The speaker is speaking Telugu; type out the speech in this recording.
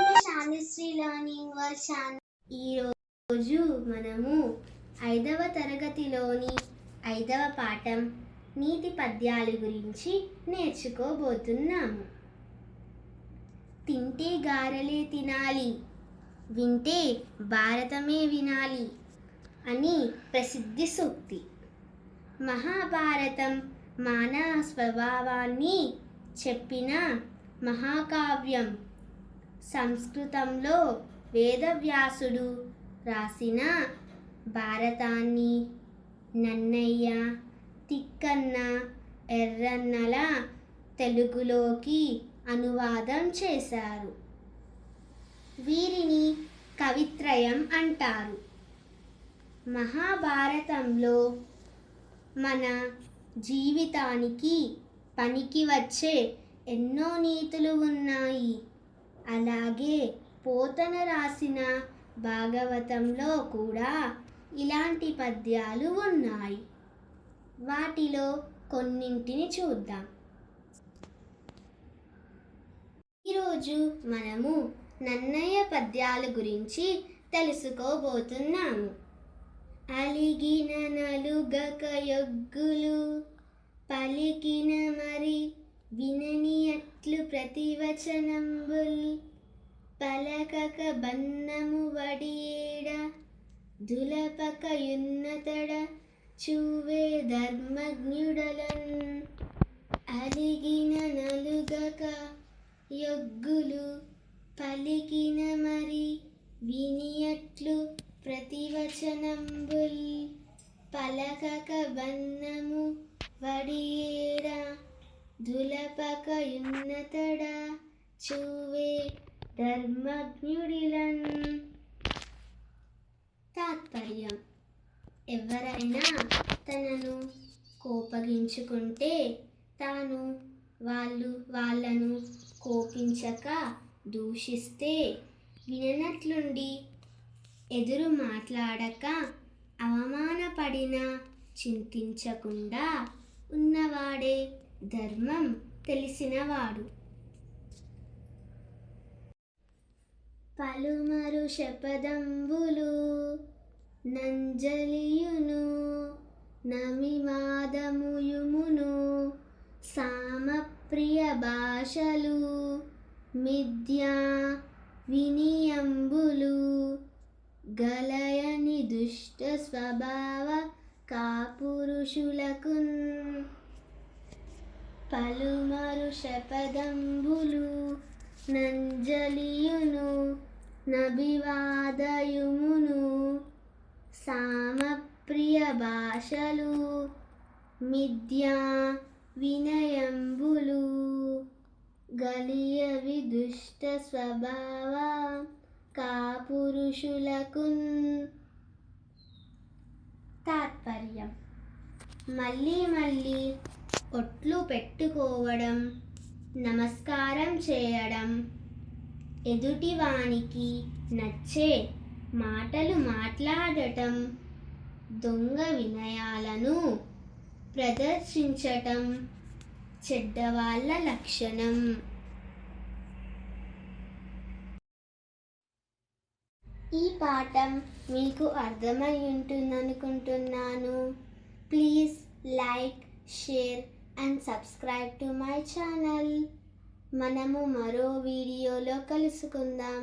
శానిశ్రీ లర్నింగ్ వరల్డ్ ఛానల్. ఈరోజు మనము 5వ తరగతిలోని 5వ పాఠం నీతి పద్యాల గురించి నేర్చుకోబోతున్నాము. తింటే గారెలే తినాలి, వింటే భారతమే వినాలి అని ప్రసిద్ధి సూక్తి. మహాభారతం మానవ స్వభావాన్ని చెప్పిన మహాకావ్యం. సంస్కృతంలో వేదవ్యాసుడు రాసిన భారతాన్ని నన్నయ్య, తిక్కన్న, ఎర్రన్నల తెలుగులోకి అనువాదం చేశారు. వీరిని కవిత్రయం అంటారు. మహాభారతంలో మన జీవితానికి పనికి వచ్చే ఎన్నో నీతులు ఉన్నాయి. అలాగే పోతన రాసిన భాగవతంలో కూడా ఇలాంటి పద్యాలు ఉన్నాయి. వాటిలో కొన్నింటిని చూద్దాం. ఈరోజు మనము నన్నయ్య పద్యాల గురించి తెలుసుకోబోతున్నాము. అలిగిన నలుగక యొగ్గులు, పలికిన మరి వినని అట్లు ప్రతివచనంబుల్, పలకక బన్నము వడియేడ, దులపక యున్నతడ చూవే ధర్మజ్ఞుడలన్. అలిగిన నలుగక యొగ్గులు, పలికిన మరి వినియట్లు ప్రతివచనంబుల్, పలకక బన్నము వడియేడ, దులపక యున్నతడ చూవే ధర్మజ్ఞుడిలన్. తాత్పర్యం: ఎవరైనా తనను కోపగించుకుంటే తాను వాళ్ళను కోపించక దూషిస్తే విననట్లుండి ఎదురు మాట్లాడక అవమానపడినా చింతించకుండా ఉన్నవాడే ధర్మం తెలిసినవాడు. పలుమరు శపథంబులు నంజలియును, నమిమాదముయుమును, సామప్రియ భాషలు మిథ్యా వినియంబులు, గలయని దుష్ట స్వభావ కాపురుషులకున్. పలుమరు శపథంబులు నంజలియును, నభివాదయుమును, సామప్రియ భాషలు మిథ్యా వినయంబులు, గలియవి దుష్ట స్వభావ కాపురుషులకున్. తాత్పర్యం: మళ్ళీ మళ్ళీ ఒట్లు పెట్టుకోవడం, నమస్కారం చేయడం, ఎదుటివానికి నచ్చే మాటలు మాట్లాడటం, దొంగ వినయాలను ప్రదర్శించటం చెడ్డవాళ్ళ లక్షణం. ఈ పాఠం మీకు అర్థమై ఉంటుందనుకుంటున్నాను. Please like, share and subscribe to my channel. మనము మరో వీడియోలో కలుసుకుందాం.